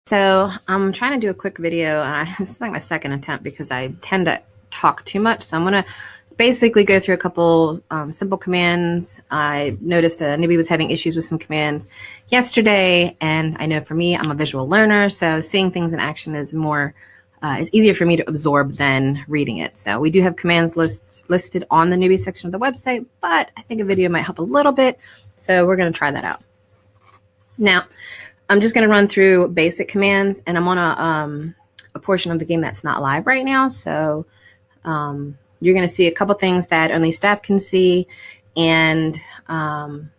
So I'm trying to do a quick video, and this is like my second attempt because I tend to talk too much. So I'm going to basically go through a couple simple commands. I noticed a newbie was having issues with some commands yesterday, and I know for me, I'm a visual learner, so seeing things in action is easier for me to absorb than reading it. So we do have commands listed on the newbie section of the website, but I think a video might help a little bit, so we're going to try that out. Now, I'm just going to run through basic commands, and I'm on a portion of the game that's not live right now. So you're going to see a couple things that only staff can see, and I'm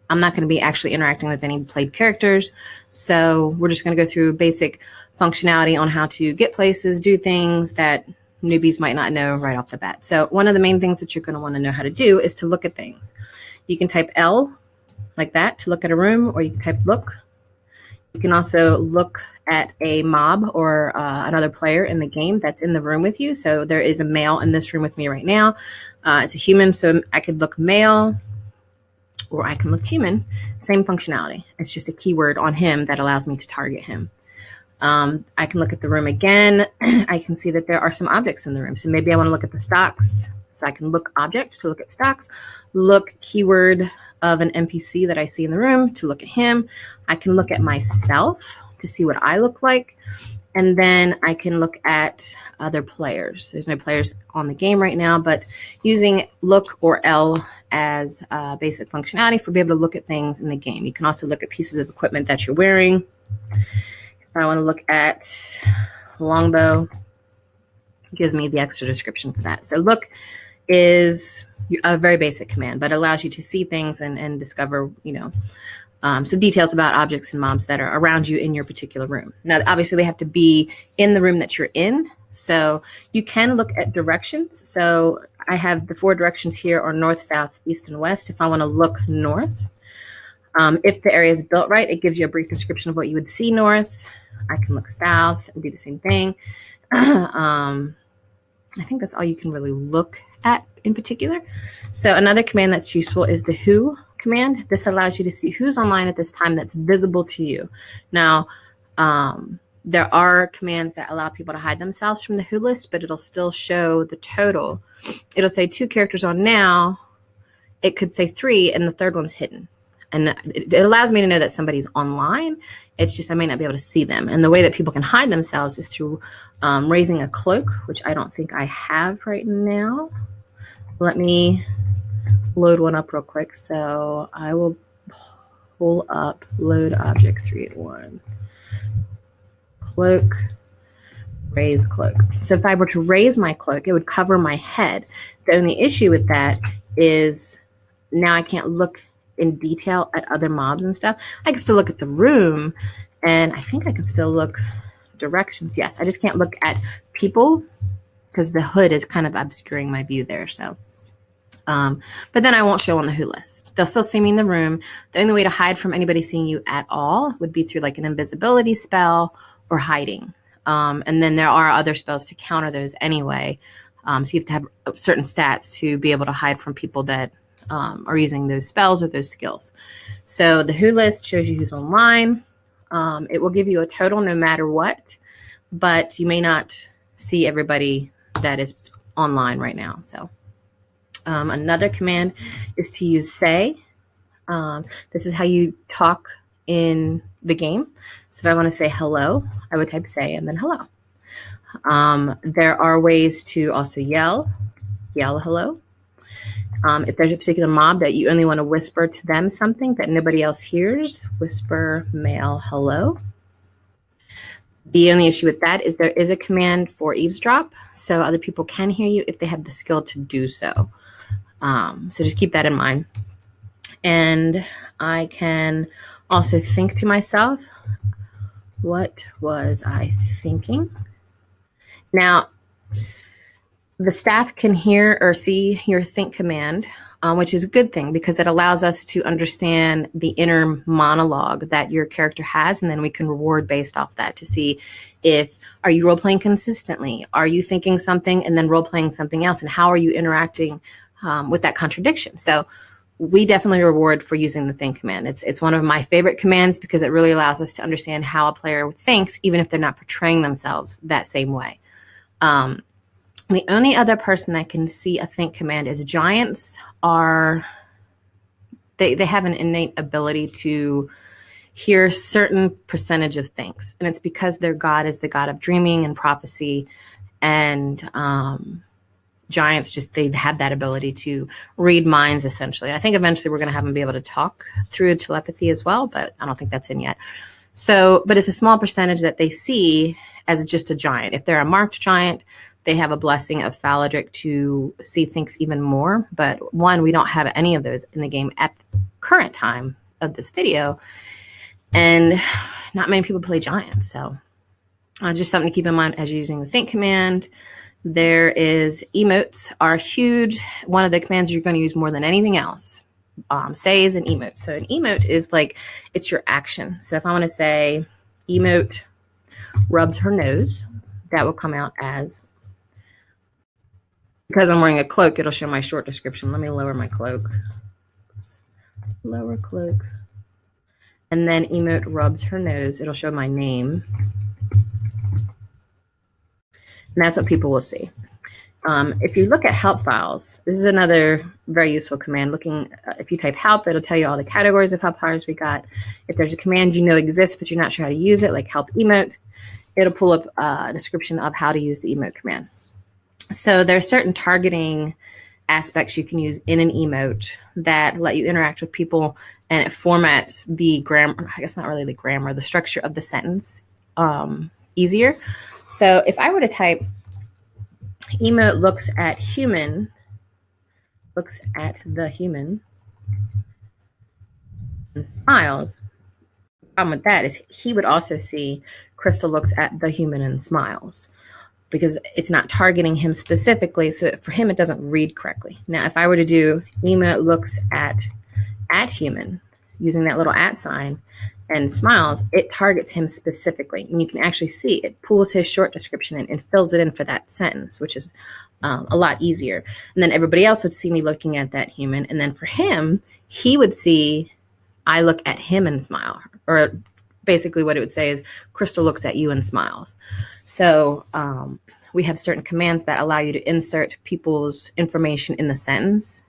not going to be actually interacting with any played characters. So we're just going to go through basic functionality on how to get places, do things that newbies might not know right off the bat. So one of the main things that you're going to want to know how to do is to look at things. You can type L like that to look at a room, or you can type look. You can also look at a mob or another player in the game that's in the room with you. So there is a male in this room with me right now. It's a human, so I could look male or I can look human. Same functionality. It's just a keyword on him that allows me to target him. I can look at the room again. I can see that there are some objects in the room. So maybe I want to look at the stocks. So I can look object to look at stocks, look keyword of an NPC that I see in the room to look at him. I can look at myself to see what I look like. And then I can look at other players. There's no players on the game right now, but using look or L as basic functionality for being able to look at things in the game. You can also look at pieces of equipment that you're wearing. If I want to look at longbow, it gives me the extra description for that. So look is a very basic command, but allows you to see things and discover, some details about objects and mobs that are around you in your particular room. Now, obviously, they have to be in the room that you're in. So you can look at directions. So I have the 4 directions here are north, south, east, and west. If I want to look north, if the area is built right, it gives you a brief description of what you would see north. I can look south and do the same thing. I think that's all you can really look at in particular. So another command that's useful is the who command. This allows you to see who's online at this time that's visible to you. Now, there are commands that allow people to hide themselves from the who list, but it'll still show the total. It'll say 2 characters on now. It could say 3, and the third one's hidden. And it allows me to know that somebody's online. It's just I may not be able to see them. And the way that people can hide themselves is through raising a cloak, which I don't think I have right now. Let me load one up real quick. So I will pull up load object 381. Cloak, raise cloak. So if I were to raise my cloak, it would cover my head. The only issue with that is now I can't look in detail at other mobs and stuff. I can still look at the room, and I think I can still look directions. Yes, I just can't look at people because the hood is kind of obscuring my view there. So, but then I won't show on the who list. They'll still see me in the room. The only way to hide from anybody seeing you at all would be through like an invisibility spell or hiding. And then there are other spells to counter those anyway. So you have to have certain stats to be able to hide from people that are using those spells or those skills. So the who list shows you who's online. It will give you a total no matter what, but you may not see everybody that is online right now. So another command is to use say. This is how you talk in the game. So if I want to say hello, I would type say and then hello. There are ways to also yell hello. If there's a particular mob that you only want to whisper to them something that nobody else hears, whisper male hello. The only issue with that is there is a command for eavesdrop, so other people can hear you if they have the skill to do so. So just keep that in mind. And I can also think to myself, what was I thinking? Now, the staff can hear or see your think command, which is a good thing because it allows us to understand the inner monologue that your character has, and then we can reward based off that to see if are you role-playing consistently? Are you thinking something and then role-playing something else? And how are you interacting with that contradiction? So we definitely reward for using the think command. It's one of my favorite commands because it really allows us to understand how a player thinks, even if they're not portraying themselves that same way. The only other person that can see a think command is giants. They have an innate ability to hear certain percentage of things, and it's because their god is the god of dreaming and prophecy, and giants they have that ability to read minds, essentially. I think eventually we're going to have them be able to talk through telepathy as well, but I don't think that's in yet. So, but it's a small percentage that they see as just a giant. If they're a marked giant, they have a blessing of Phaladric to see things even more. But one, we don't have any of those in the game at the current time of this video. And not many people play giants. So just something to keep in mind as you're using the think command. There is emotes are huge. One of the commands you're going to use more than anything else. Say is an emote. So an emote is like, it's your action. So if I want to say emote rubs her nose, that will come out as, because I'm wearing a cloak, it'll show my short description. Let me lower my cloak. Lower cloak. And then emote rubs her nose. It'll show my name. And that's what people will see. If you look at help files, this is another very useful command. If you type help, it'll tell you all the categories of help files we got. If there's a command you know exists, but you're not sure how to use it, like help emote, it'll pull up a description of how to use the emote command. So there are certain targeting aspects you can use in an emote that let you interact with people, and it formats the grammar, I guess not really the grammar, the structure of the sentence easier. So if I were to type emote looks at the human and smiles, the problem with that is he would also see Crystal looks at the human and smiles, because it's not targeting him specifically. So for him, it doesn't read correctly. Now, if I were to do emote looks at human using that little @ sign and smiles, it targets him specifically. And you can actually see it pulls his short description in and fills it in for that sentence, which is a lot easier. And then everybody else would see me looking at that human. And then for him, he would see I look at him and smile, or basically what it would say is Crystal looks at you and smiles. So we have certain commands that allow you to insert people's information in the sentence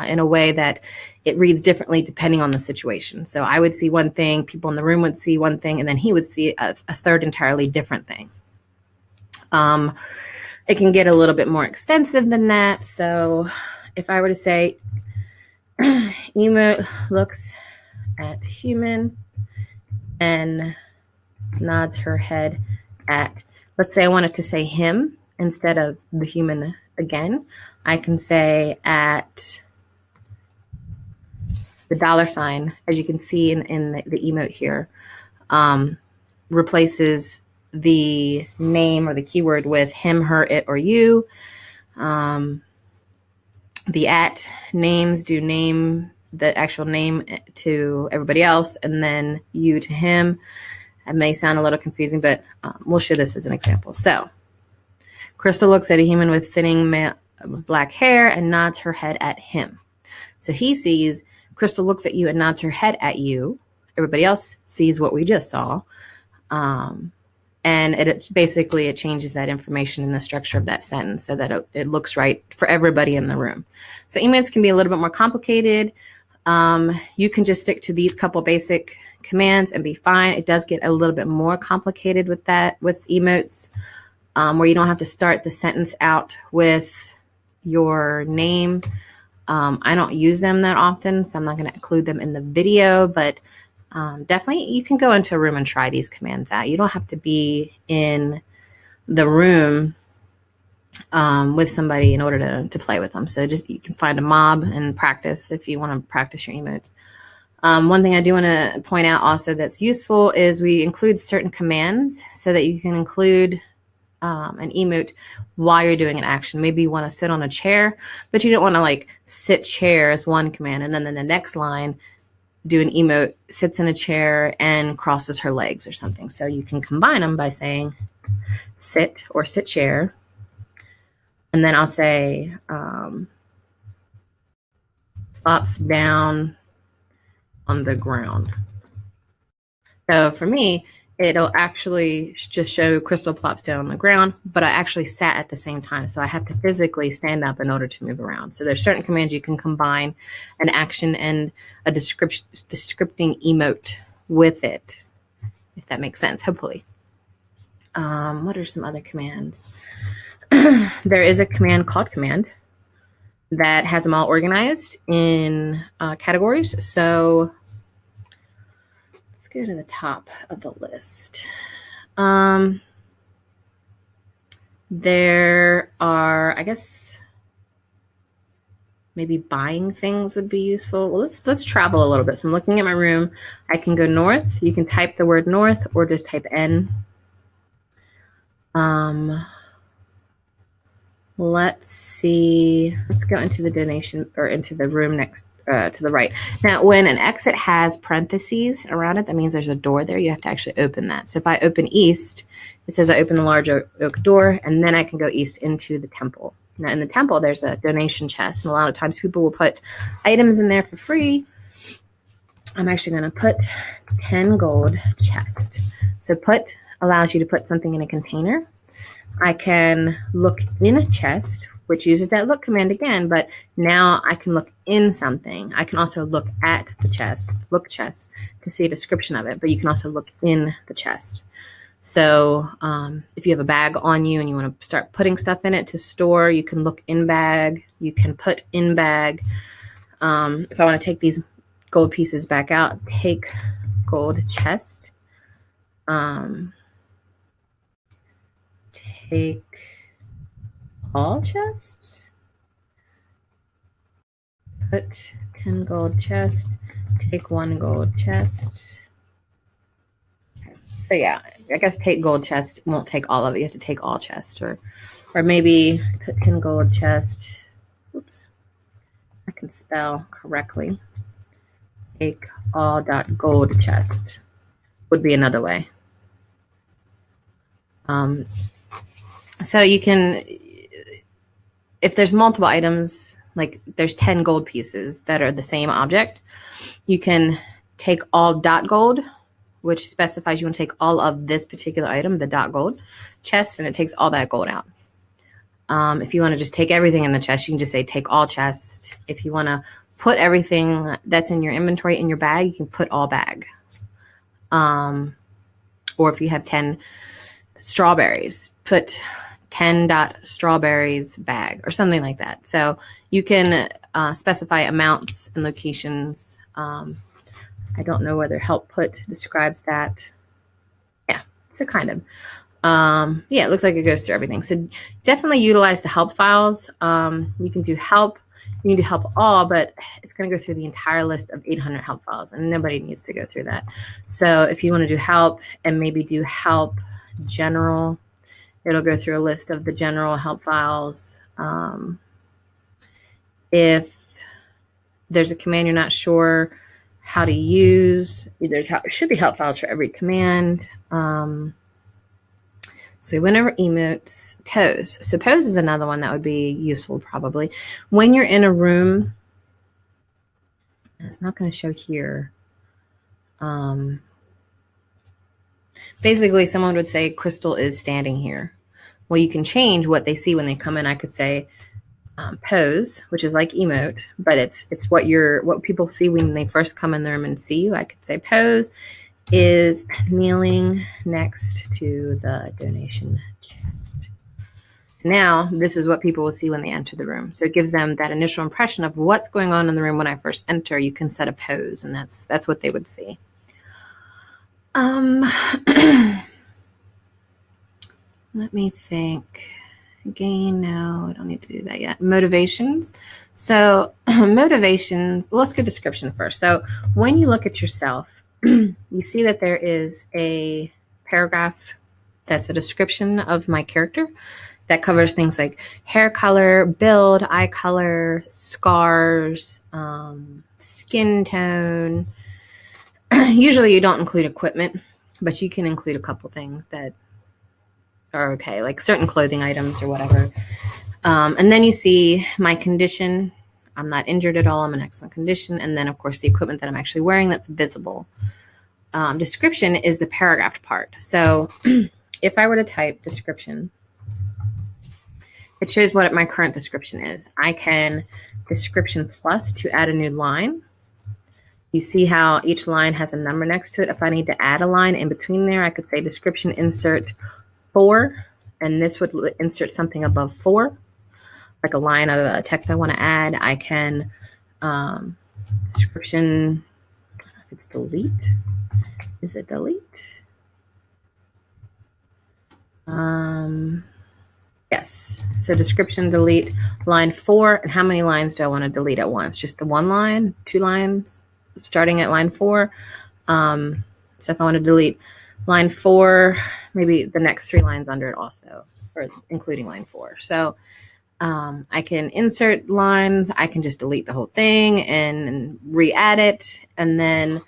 in a way that it reads differently depending on the situation. So I would see one thing, people in the room would see one thing, and then he would see a third entirely different thing. It can get a little bit more extensive than that. So if I were to say emote looks at human and nods her head at, let's say I wanted to say him instead of the human again, I can say at the $, as you can see in the emote here, replaces the name or the keyword with him, her, it, or you. The @ names do name the actual name to everybody else, and then you to him. It may sound a little confusing, but we'll show this as an example. So Crystal looks at a human with thinning black hair and nods her head at him. So he sees Crystal looks at you and nods her head at you. Everybody else sees what we just saw. And it changes that information in the structure of that sentence so that it looks right for everybody in the room. So emotes can be a little bit more complicated. You can just stick to these couple basic commands and be fine. It does get a little bit more complicated with emotes, where you don't have to start the sentence out with your name. I don't use them that often, so I'm not going to include them in the video, but definitely you can go into a room and try these commands out. You don't have to be in the room with somebody in order to play with them. So you can find a mob and practice if you want to practice your emotes. One thing I do want to point out also that's useful is we include certain commands so that you can include an emote while you're doing an action. Maybe you want to sit on a chair, but you don't want to like sit chair as one command, and then in the next line do an emote sits in a chair and crosses her legs or something. So you can combine them by saying sit or sit chair, and then I'll say plops down on the ground. So for me, it'll actually just show Crystal plops down on the ground, but I actually sat at the same time. So I have to physically stand up in order to move around. So there's certain commands you can combine an action and a descripting emote with it, if that makes sense, hopefully. What are some other commands? There is a command called command that has them all organized in categories. So let's go to the top of the list. There are, I guess, maybe buying things would be useful. Well, let's travel a little bit. So I'm looking at my room. I can go north. You can type the word north or just type N. Let's see. Let's go into the donation or into the room next to the right. Now, when an exit has parentheses around it, that means there's a door there. You have to actually open that. So if I open east, it says I open the large oak door, and then I can go east into the temple. Now, in the temple, there's a donation chest, and a lot of times people will put items in there for free. I'm actually going to put 10 gold chest. So put allows you to put something in a container. I can look in a chest, which uses that look command again, but now I can look in something. I can also look at the chest, look chest, to see a description of it, but you can also look in the chest. So if you have a bag on you and you want to start putting stuff in it to store, you can look in bag, you can put in bag. If I want to take these gold pieces back out, take gold chest. Take all chest, put 10 gold chest, take 1 gold chest. Okay. So yeah, I guess take gold chest won't take all of it. You have to take all chest, or maybe put 10 gold chest. Oops, I can spell correctly. Take all .gold chest would be another way. So you can, if there's multiple items, like there's 10 gold pieces that are the same object, you can take all .gold, which specifies you want to take all of this particular item, the .gold chest, and it takes all that gold out. If you want to just take everything in the chest, you can just say take all chest. If you want to put everything that's in your inventory in your bag, you can put all bag. Or if you have 10 strawberries, put 10 strawberries bag or something like that. So you can specify amounts and locations. I don't know whether help put describes that. Yeah, so kind of. Yeah, it looks like it goes through everything. So definitely utilize the help files. You can do help. You can do help all, but it's going to go through the entire list of 800 help files, and nobody needs to go through that. So if you want to do help and maybe do help general, it'll go through a list of the general help files. If there's a command you're not sure how to use, there should be help files for every command. So we went over emotes. Pose. So pose is another one that would be useful probably. When you're in a room, it's not going to show here. Basically, someone would say Crystal is standing here. Well, you can change what they see when they come in. I could say pose, which is like emote, but it's what people see when they first come in the room and see you. I could say pose is kneeling next to the donation chest. Now, this is what people will see when they enter the room. So it gives them that initial impression of what's going on in the room when I first enter. You can set a pose, and that's what they would see. Let me think. Again, no, I don't need to do that yet. Motivations. So motivations, well, let's go description first. So when you look at yourself, you see that there is a paragraph that's a description of my character that covers things like hair color, build, eye color, scars, skin tone. Usually you don't include equipment, but you can include a couple things that are okay, like certain clothing items or whatever. And then you see my condition. I'm not injured at all. I'm in excellent condition. And then, of course, the equipment that I'm actually wearing that's visible. Description is the paragraphed part. So if I were to type description, it shows what my current description is. I can description plus to add a new line. You see how each line has a number next to it. If I need to add a line in between there, I could say description insert 4, and this would insert something above 4, like a line of a text I want to add. I can description, I don't know if it's delete. Is it delete? Yes. So description delete line 4. And how many lines do I want to delete at once? Just the one line, 2 lines, starting at line 4. So if I want to delete line 4, maybe the next 3 lines under it also, or including line 4. So I can insert lines. I can just delete the whole thing and re-add it. And then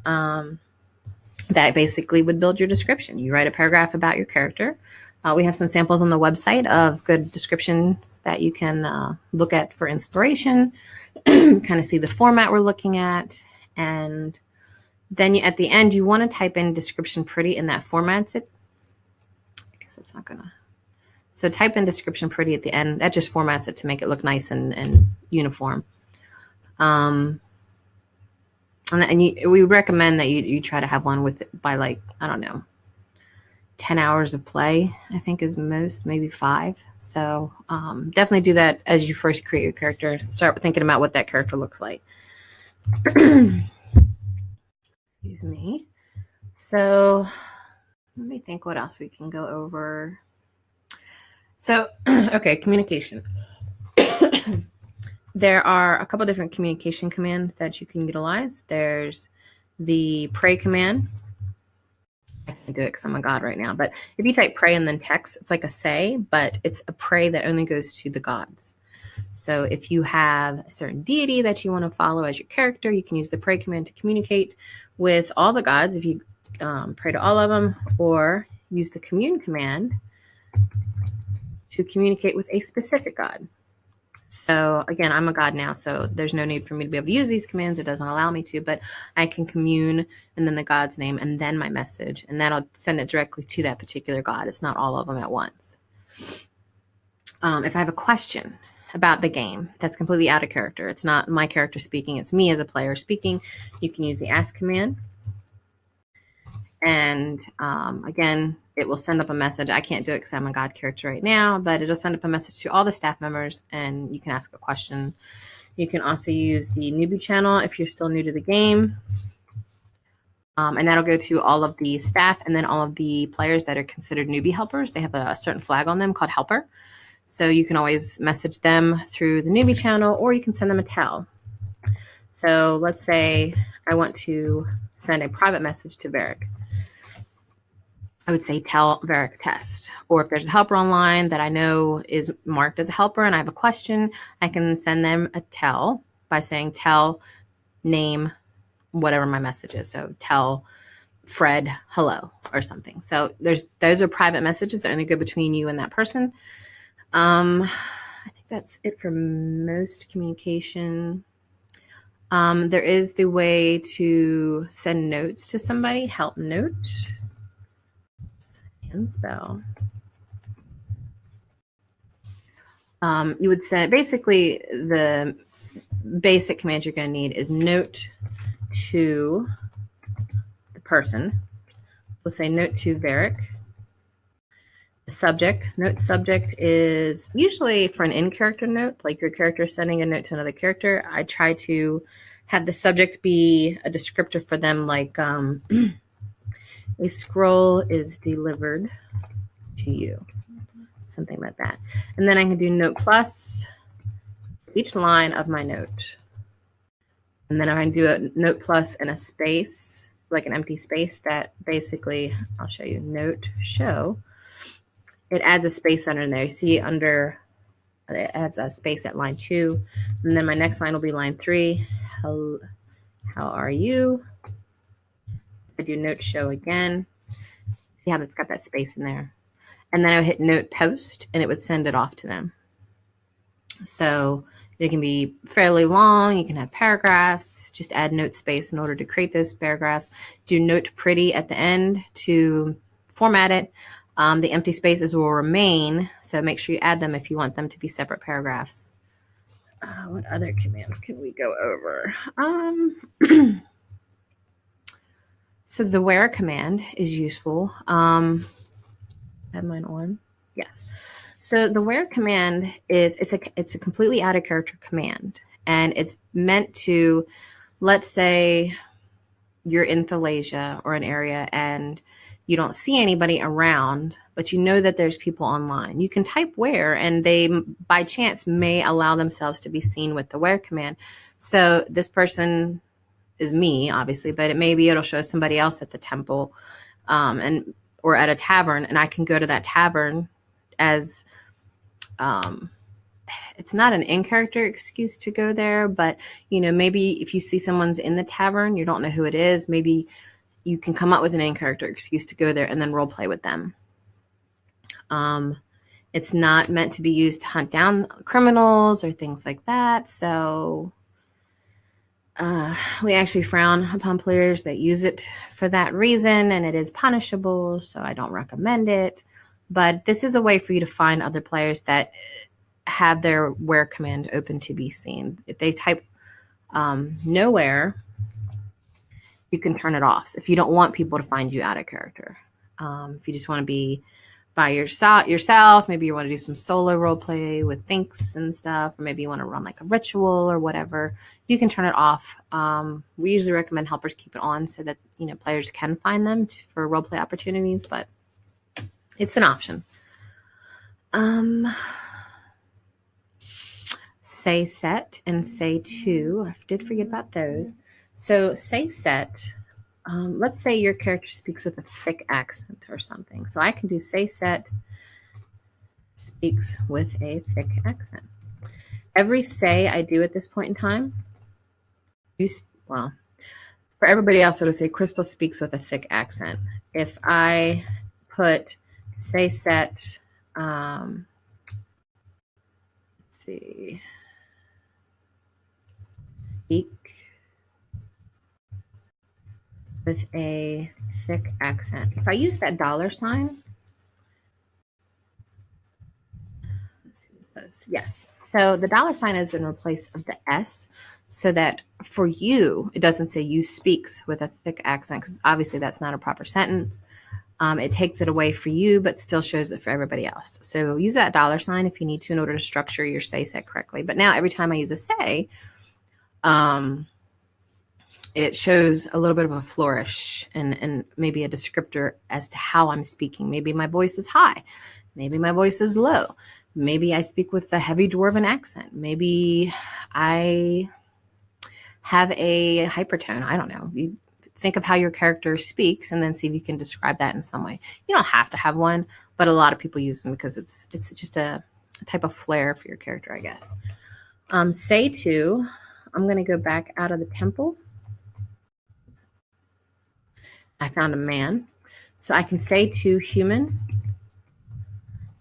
that basically would build your description. You write a paragraph about your character. We have some samples on the website of good descriptions that you can look at for inspiration, kind of see the format we're looking at. And then at the end, you want to type in description pretty, and that formats it. I guess it's not going to. So type in description pretty at the end. That just formats it to make it look nice and uniform. We recommend that you try to have one with it by, like, I don't know, 10 hours of play, I think is most, maybe 5. So definitely do that as you first create your character. Start thinking about what that character looks like. Excuse me. So let me think what else we can go over. So, okay, communication. There are a couple different communication commands that you can utilize. There's the pray command. I can't do it because I'm a god right now. But if you type pray and then text, it's like a say, but it's a pray that only goes to the gods. So if you have a certain deity that you want to follow as your character, you can use the pray command to communicate with all the gods if you pray to all of them, or use the commune command to communicate with a specific god. So again, I'm a god now, so there's no need for me to be able to use these commands. It doesn't allow me to, but I can commune and then the god's name and then my message, and that'll send it directly to that particular god. It's not all of them at once. If I have a question about the game that's completely out of character, it's not my character speaking, it's me as a player speaking, you can use the ask command. And again, it will send up a message. I can't do it because I'm a god character right now, but it'll send up a message to all the staff members and you can ask a question. You can also use the newbie channel if you're still new to the game. And that'll go to all of the staff and then all of the players that are considered newbie helpers. They have a certain flag on them called helper. So you can always message them through the newbie channel, or you can send them a tell. So let's say I want to send a private message to Varric. I would say tell Varric test. Or if there's a helper online that I know is marked as a helper and I have a question, I can send them a tell by saying tell name whatever my message is. So tell Fred hello or something. So those are private messages that only go between you and that person. I think that's it for most communication. There is the way to send notes to somebody, help note. And spell. You would send, basically the basic command you're going to need is note to the person. We'll say note to Varric. The subject, note subject is usually for an in-character note, like your character sending a note to another character. I try to have the subject be a descriptor for them, like a scroll is delivered to you, something like that. And then I can do note plus each line of my note. And then I can do a note plus and a space, like an empty space that basically, I'll show you, note show. It adds a space under there. You see under, it adds a space at line 2. And then my next line will be line 3. How are you? I do note show again. See how it's got that space in there. And then I would hit note post and it would send it off to them. So They can be fairly long. You can have paragraphs. Just add note space in order to create those paragraphs. Do note pretty at the end to format it. The empty spaces will remain, so make sure you add them if you want them to be separate paragraphs. What other commands can we go over? So the where command is useful. I have mine on. Yes. So the where command is it's a completely out of character command, and it's meant to, let's say you're in Thalasia or an area and you don't see anybody around, but you know that there's people online. You can type where, and they by chance may allow themselves to be seen with the where command. So this person is me, obviously, but it'll show somebody else at the temple, or at a tavern, and I can go to that tavern as it's not an in-character excuse to go there, but maybe if you see someone's in the tavern, you don't know who it is, maybe you can come up with an in-character excuse to go there and then role play with them. It's not meant to be used to hunt down criminals or things like that. So we actually frown upon players that use it for that reason, and it is punishable, so I don't recommend it. But this is a way for you to find other players that have their where command open to be seen. If they type nowhere, you can turn it off. So if you don't want people to find you out of character, if you just want to be by yourself, maybe you want to do some solo role play with thinks and stuff, or maybe you want to run like a ritual or whatever, you can turn it off. We usually recommend helpers keep it on so that players can find them for role play opportunities, but it's an option. Say set and say to. I did forget about those. So say set. Let's say your character speaks with a thick accent or something. So I can do say set speaks with a thick accent. Every say I do at this point in time, for everybody else, it'll say Crystal speaks with a thick accent. If I put say set, let's see, speak with a thick accent. If I use that $sign, let's see what it does. Yes. So the $sign is in place of the S, so that for you, it doesn't say you speaks with a thick accent, because obviously that's not a proper sentence. It takes it away for you, but still shows it for everybody else. So use that $sign if you need to in order to structure your say set correctly. But now every time I use a say, it shows a little bit of a flourish and maybe a descriptor as to how I'm speaking. Maybe my voice is high. Maybe my voice is low. Maybe I speak with a heavy dwarven accent. Maybe I have a hypertone. I don't know. You think of how your character speaks and then see if you can describe that in some way. You don't have to have one, but a lot of people use them because it's just a type of flair for your character, I guess. Say to, I'm going to go back out of the temple. I found a man. So I can say to human.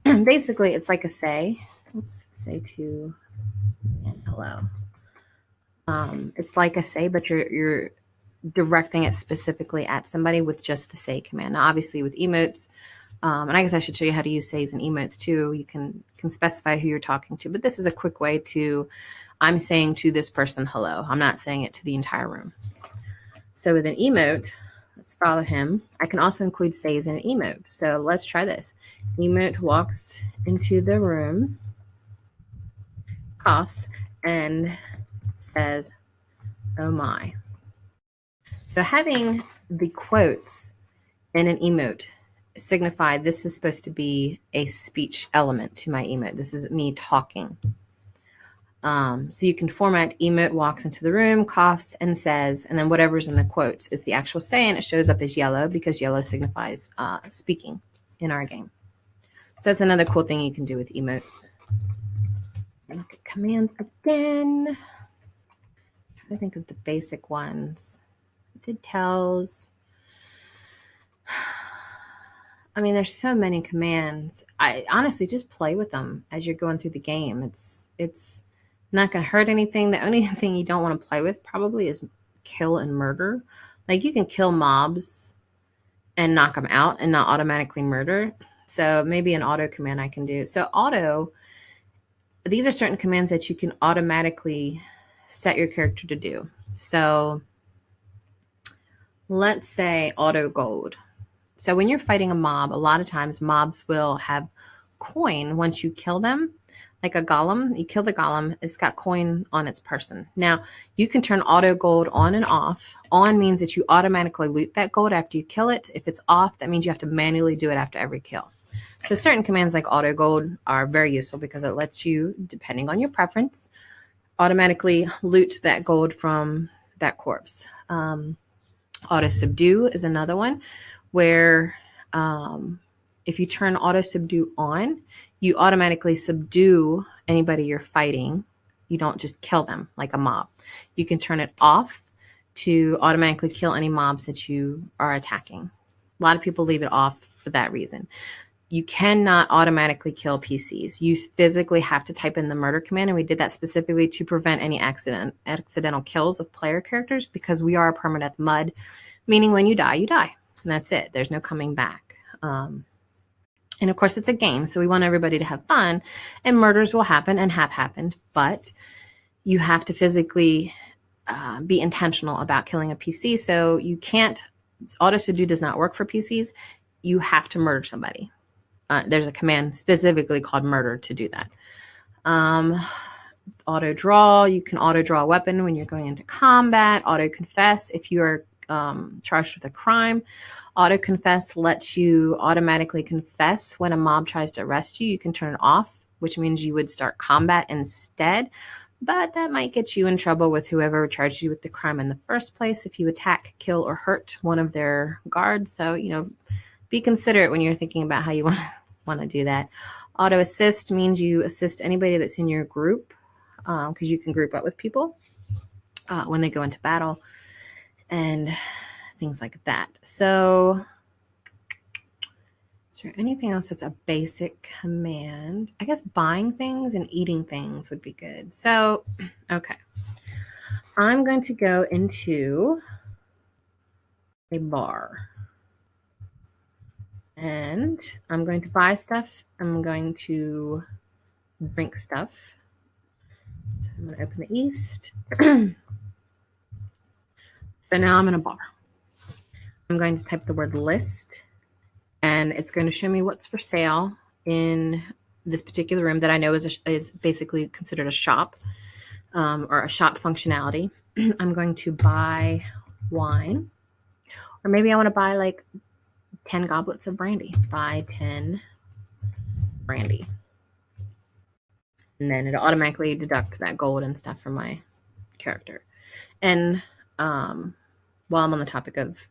Basically, it's like a say. Oops, say to and hello. It's like a say, but you're directing it specifically at somebody with just the say command. Now, obviously, with emotes, and I guess I should show you how to use says and emotes too. You can specify who you're talking to, but this is a quick way to, I'm saying to this person hello. I'm not saying it to the entire room. So with an emote, let's follow him. I can also include says in an emote. So let's try this. Emote walks into the room, coughs, and says, oh my. So having the quotes in an emote signify this is supposed to be a speech element to my emote. This is me talking. So you can format emote walks into the room, coughs, and says, and then whatever's in the quotes is the actual say, and it shows up as yellow because yellow signifies speaking in our game. So that's another cool thing you can do with emotes. Look at commands again. I'm trying to think of the basic ones. Did tells. I mean, there's so many commands. I honestly just play with them as you're going through the game. It's Not going to hurt anything. The only thing you don't want to play with probably is kill and murder. Like you can kill mobs and knock them out and not automatically murder. So maybe an auto command I can do. So auto, these are certain commands that you can automatically set your character to do. So let's say auto gold. So when you're fighting a mob, a lot of times mobs will have coin once you kill them. Like a golem, you kill the golem, it's got coin on its person. Now, you can turn auto gold on and off. On means that you automatically loot that gold after you kill it. If it's off, that means you have to manually do it after every kill. So certain commands like auto gold are very useful because it lets you, depending on your preference, automatically loot that gold from that corpse. Auto subdue is another one where if you turn auto subdue on, you automatically subdue anybody you're fighting. You don't just kill them like a mob. You can turn it off to automatically kill any mobs that you are attacking. A lot of people leave it off for that reason. You cannot automatically kill PCs. You physically have to type in the murder command, and we did that specifically to prevent any accidental kills of player characters because we are a permadeath MUD, meaning when you die, you die. And that's it. There's no coming back. And of course, it's a game, so we want everybody to have fun, and murders will happen and have happened, but you have to physically be intentional about killing a PC. So you can't, auto subdue does not work for PCs. You have to murder somebody. There's a command specifically called murder to do that. Auto draw, you can auto draw a weapon when you're going into combat. Auto confess if you are charged with a crime. Auto confess lets you automatically confess when a mob tries to arrest you. You can turn it off, which means you would start combat instead, but that might get you in trouble with whoever charged you with the crime in the first place if you attack, kill, or hurt one of their guards. So, be considerate when you're thinking about how you want to do that. Auto assist means you assist anybody that's in your group because you can group up with people when they go into battle and things like that. So is there anything else that's a basic command? I guess buying things and eating things would be good. So, okay. I'm going to go into a bar. And I'm going to buy stuff. I'm going to drink stuff. So I'm going to open the east. So now I'm in a bar. I'm going to type the word list, and it's going to show me what's for sale in this particular room that I know is basically considered a shop or a shop functionality. I'm going to buy wine, or maybe I want to buy like 10 goblets of brandy. Buy 10 brandy. And then it'll automatically deduct that gold and stuff from my character. And while I'm on the topic of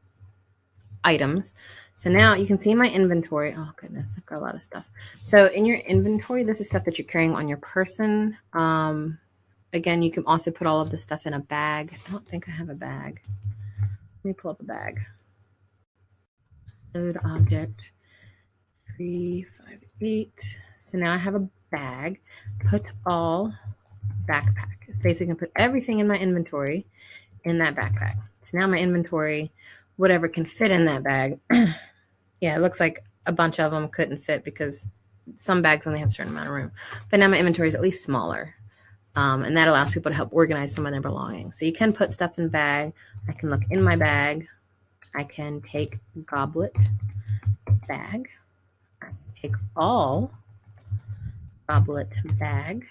items, so now you can see my inventory. Oh goodness, I've got a lot of stuff. So in your inventory, this is stuff that you're carrying on your person. Again, you can also put all of this stuff in a bag. I don't think I have a bag. Let me pull up a bag. Load object 358. So now I have a bag. Put all backpack. It's basically going to put everything in my inventory in that backpack. So now my inventory, whatever can fit in that bag. Yeah, it looks like a bunch of them couldn't fit because some bags only have a certain amount of room. But now my inventory is at least smaller. And that allows people to help organize some of their belongings. So you can put stuff in bag. I can look in my bag. I can take goblet bag. I can take all goblet bag.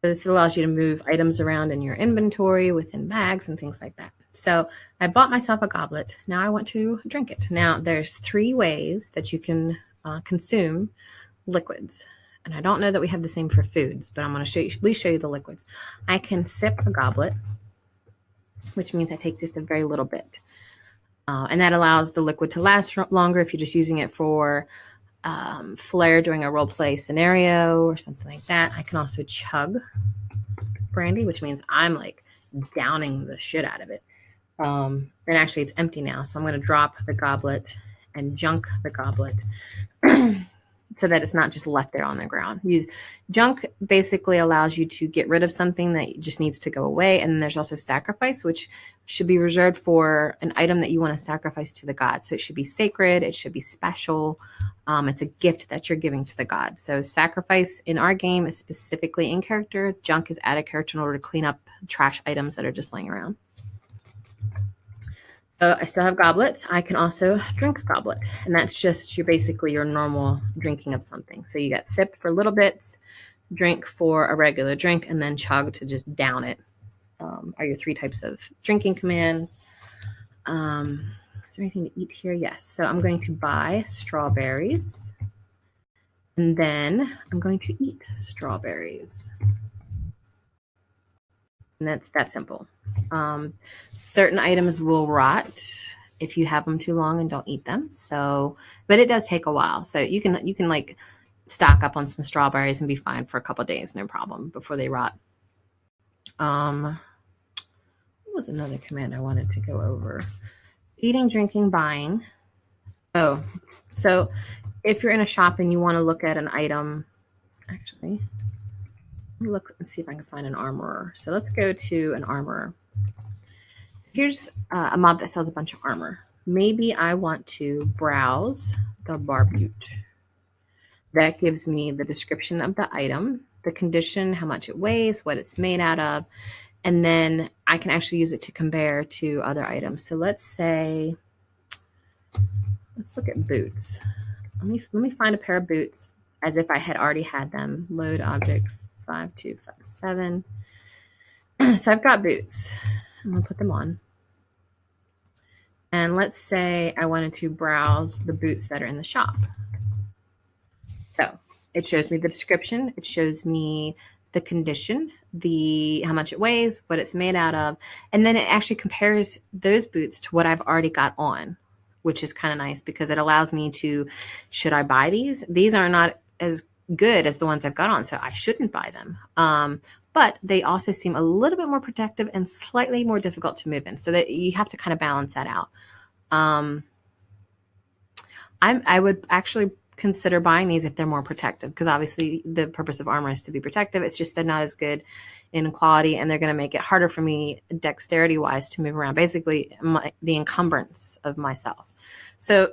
So this allows you to move items around in your inventory within bags and things like that. So I bought myself a goblet. Now I want to drink it. Now there's 3 ways that you can consume liquids. And I don't know that we have the same for foods, but I'm going to at least show you the liquids. I can sip a goblet, which means I take just a very little bit. And that allows the liquid to last longer if you're just using it for flair during a role play scenario or something like that. I can also chug brandy, which means I'm like downing the shit out of it. And actually it's empty now. So I'm going to drop the goblet and junk the goblet. so that it's not just left there on the ground. Junk basically allows you to get rid of something that just needs to go away. And then there's also sacrifice, which should be reserved for an item that you want to sacrifice to the god. So it should be sacred. It should be special. It's a gift that you're giving to the god. So sacrifice in our game is specifically in character. Junk is out of character in order to clean up trash items that are just laying around. So I still have goblets. I can also drink goblet, and that's just basically your normal drinking of something. So you got sip for little bits, drink for a regular drink, and then chug to just down it. Are your 3 types of drinking commands. Is there anything to eat here? Yes. So I'm going to buy strawberries, and then I'm going to eat strawberries. And that's that simple. Certain items will rot if you have them too long and don't eat them. So, but it does take a while. So you can like stock up on some strawberries and be fine for a couple of days, no problem, before they rot. What was another command I wanted to go over? Eating, drinking, buying. Oh, so if you're in a shop and you want to look at an item, actually, let me look and see if I can find an armorer. So let's go to an armorer. Here's a mob that sells a bunch of armor. Maybe I want to browse the barbute. That gives me the description of the item, the condition, how much it weighs, what it's made out of, and then I can actually use it to compare to other items. So let's look at boots. Let me find a pair of boots as if I had already had them. Load object 5257. So I've got boots. I'm going to put them on. And let's say I wanted to browse the boots that are in the shop. So it shows me the description. It shows me the condition, how much it weighs, what it's made out of. And then it actually compares those boots to what I've already got on, which is kind of nice because it allows me to, should I buy these? These are not as good as the ones I've got on, so I shouldn't buy them. But they also seem a little bit more protective and slightly more difficult to move in. So that you have to kind of balance that out. I would actually consider buying these if they're more protective, because obviously the purpose of armor is to be protective. It's just they're not as good in quality, and they're going to make it harder for me dexterity wise to move around. Basically, the encumbrance of myself. So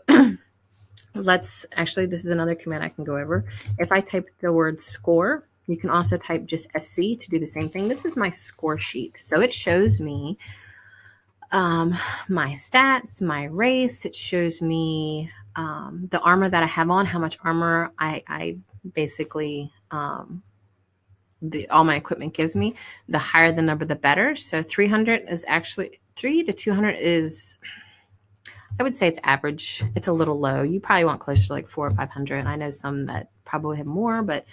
this is another command I can go over. If I type the word score, you can also type just SC to do the same thing. This is my score sheet. So it shows me my stats, my race. It shows me the armor that I have on, how much armor I basically, all my equipment gives me. The higher the number, the better. So 300 is actually, 3 to 200 is, I would say it's average. It's a little low. You probably want closer to like 400 or 500. I know some that probably have more, but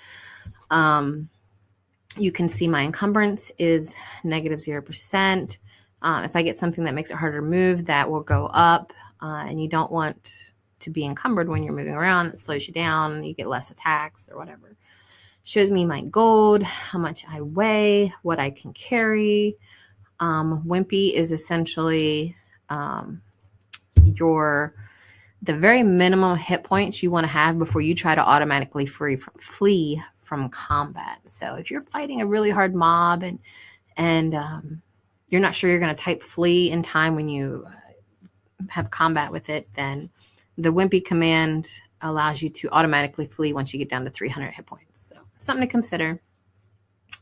you can see my encumbrance is -0%. If I get something that makes it harder to move, that will go up. And you don't want to be encumbered when you're moving around. It slows you down. You get less attacks or whatever. Shows me my gold, how much I weigh, what I can carry. Wimpy is essentially the very minimum hit points you want to have before you try to automatically flee from combat. So if you're fighting a really hard mob and you're not sure you're going to type flee in time when you have combat with it, then the Wimpy command allows you to automatically flee once you get down to 300 hit points. So something to consider.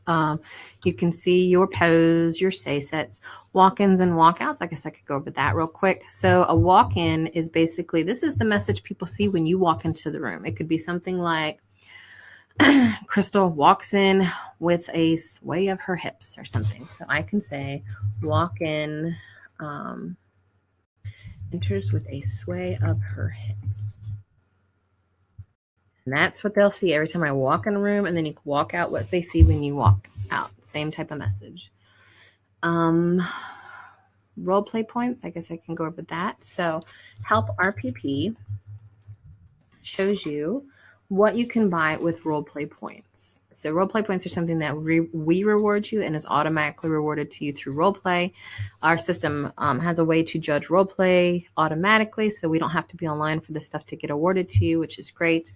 You can see your pose, your say sets, walk-ins and walkouts. I guess I could go over that real quick. So a walk-in is basically, this is the message people see when you walk into the room. It could be something like, Crystal walks in with a sway of her hips or something. So I can say walk in, enters with a sway of her hips. And that's what they'll see every time I walk in a room, and then you can walk out what they see when you walk out. Same type of message. Role play points, I guess I can go over that. So help RPP shows you what you can buy with role play points. So role play points are something that we reward you and is automatically rewarded to you through role play. Our system has a way to judge role play automatically, so we don't have to be online for this stuff to get awarded to you, which is great.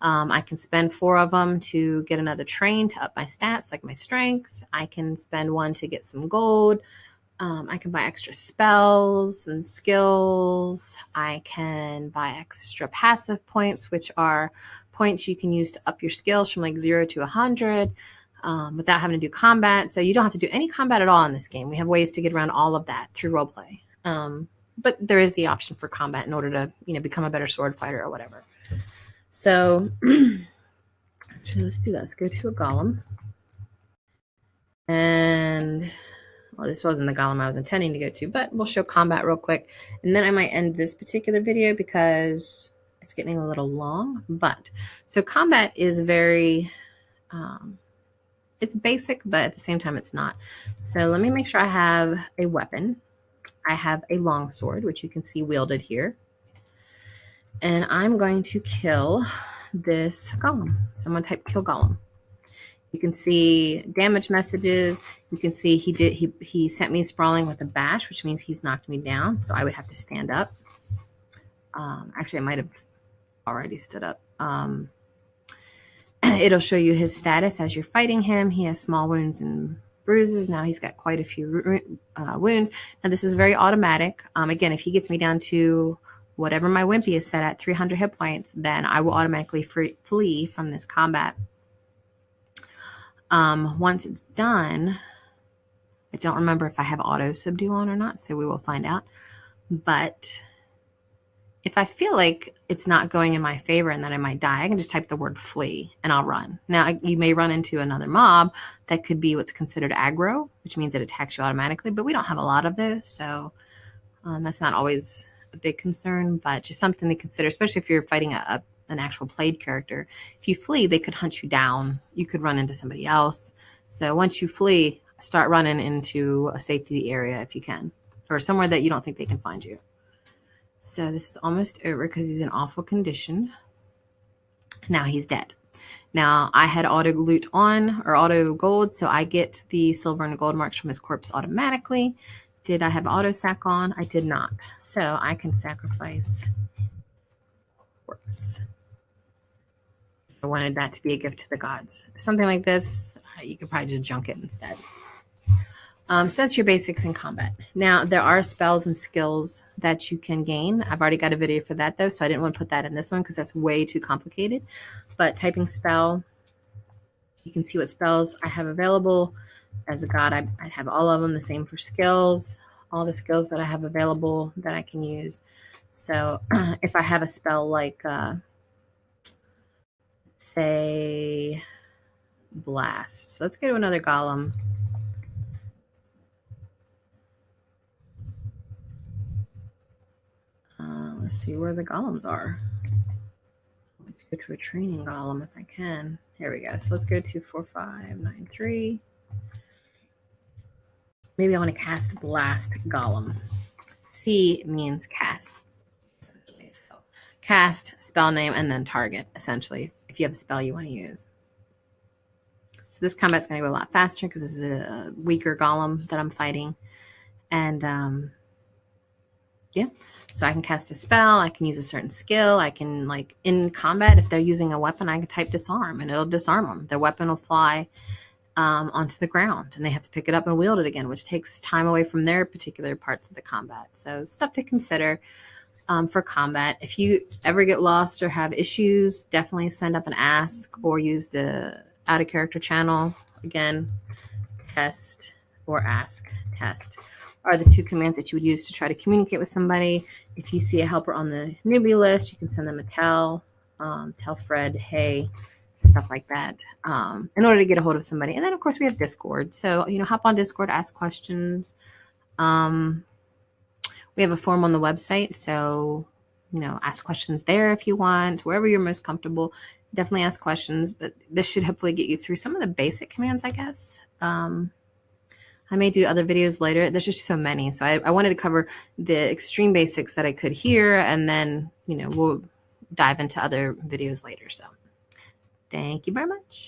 I can spend 4 of them to get another train to up my stats, like my strength. I can spend 1 to get some gold. I can buy extra spells and skills. I can buy extra passive points, which are points you can use to up your skills from like 0 to 100 without having to do combat. So you don't have to do any combat at all in this game. We have ways to get around all of that through roleplay. But there is the option for combat in order to, become a better sword fighter or whatever. So actually, let's do that. Let's go to a golem. And well, this wasn't the golem I was intending to go to, but we'll show combat real quick. And then I might end this particular video because it's getting a little long. But so combat is very, it's basic, but at the same time, it's not. So let me make sure I have a weapon. I have a longsword, which you can see wielded here. And I'm going to kill this golem. So I'm going to type kill golem. You can see damage messages. You can see he sent me sprawling with a bash, which means he's knocked me down. So I would have to stand up. Actually, I might have already stood up. It'll show you his status as you're fighting him. He has small wounds and bruises. Now he's got quite a few wounds. Now this is very automatic. Again, if he gets me down to whatever my wimpy is set at, 300 hit points, then I will automatically flee from this combat. Once it's done, I don't remember if I have auto subdue on or not, so we will find out. But if I feel like it's not going in my favor and that I might die, I can just type the word flee and I'll run. Now, you may run into another mob that could be what's considered aggro, which means it attacks you automatically, but we don't have a lot of those, so that's not always a big concern, but just something to consider, especially if you're fighting an actual played character. If you flee, they could hunt you down. You could run into somebody else. So once you flee, start running into a safety area if you can, or somewhere that you don't think they can find you. So this is almost over because he's in awful condition. Now he's dead. Now I had auto loot on, or auto gold, so I get the silver and gold marks from his corpse automatically. Did I have auto sack on? I did not. So I can sacrifice corpse. I wanted that to be a gift to the gods. Something like this, you could probably just junk it instead. So that's your basics in combat. Now, there are spells and skills that you can gain. I've already got a video for that, though, so I didn't want to put that in this one because that's way too complicated. But typing spell, you can see what spells I have available. As a god, I have all of them. The same for skills, all the skills that I have available that I can use. So if I have a spell like, say, blast. So let's go to another golem. Let's see where the golems are. Let's go to a training golem if I can. Here we go. So let's go to 4593. Maybe I want to cast blast golem. C means cast. Essentially. So cast, spell name, and then target, essentially, if you have a spell you want to use. So this combat's going to go a lot faster because this is a weaker golem that I'm fighting. And yeah, so I can cast a spell. I can use a certain skill. I can, like, in combat, if they're using a weapon, I can type disarm and it'll disarm them. Their weapon will fly onto the ground and they have to pick it up and wield it again, which takes time away from their particular parts of the combat. So stuff to consider for combat. If you ever get lost or have issues, definitely send up an ask or use the out of character channel. Again, test or ask. Test are the two commands that you would use to try to communicate with somebody. If you see a helper on the newbie list, you can send them a tell Fred, hey, stuff like that, in order to get a hold of somebody. And then, of course, we have Discord. So, hop on Discord, ask questions. We have a form on the website. So, ask questions there if you want, wherever you're most comfortable. Definitely ask questions. But this should hopefully get you through some of the basic commands, I guess. I may do other videos later. There's just so many. So I wanted to cover the extreme basics that I could here. And then, we'll dive into other videos later. So thank you very much.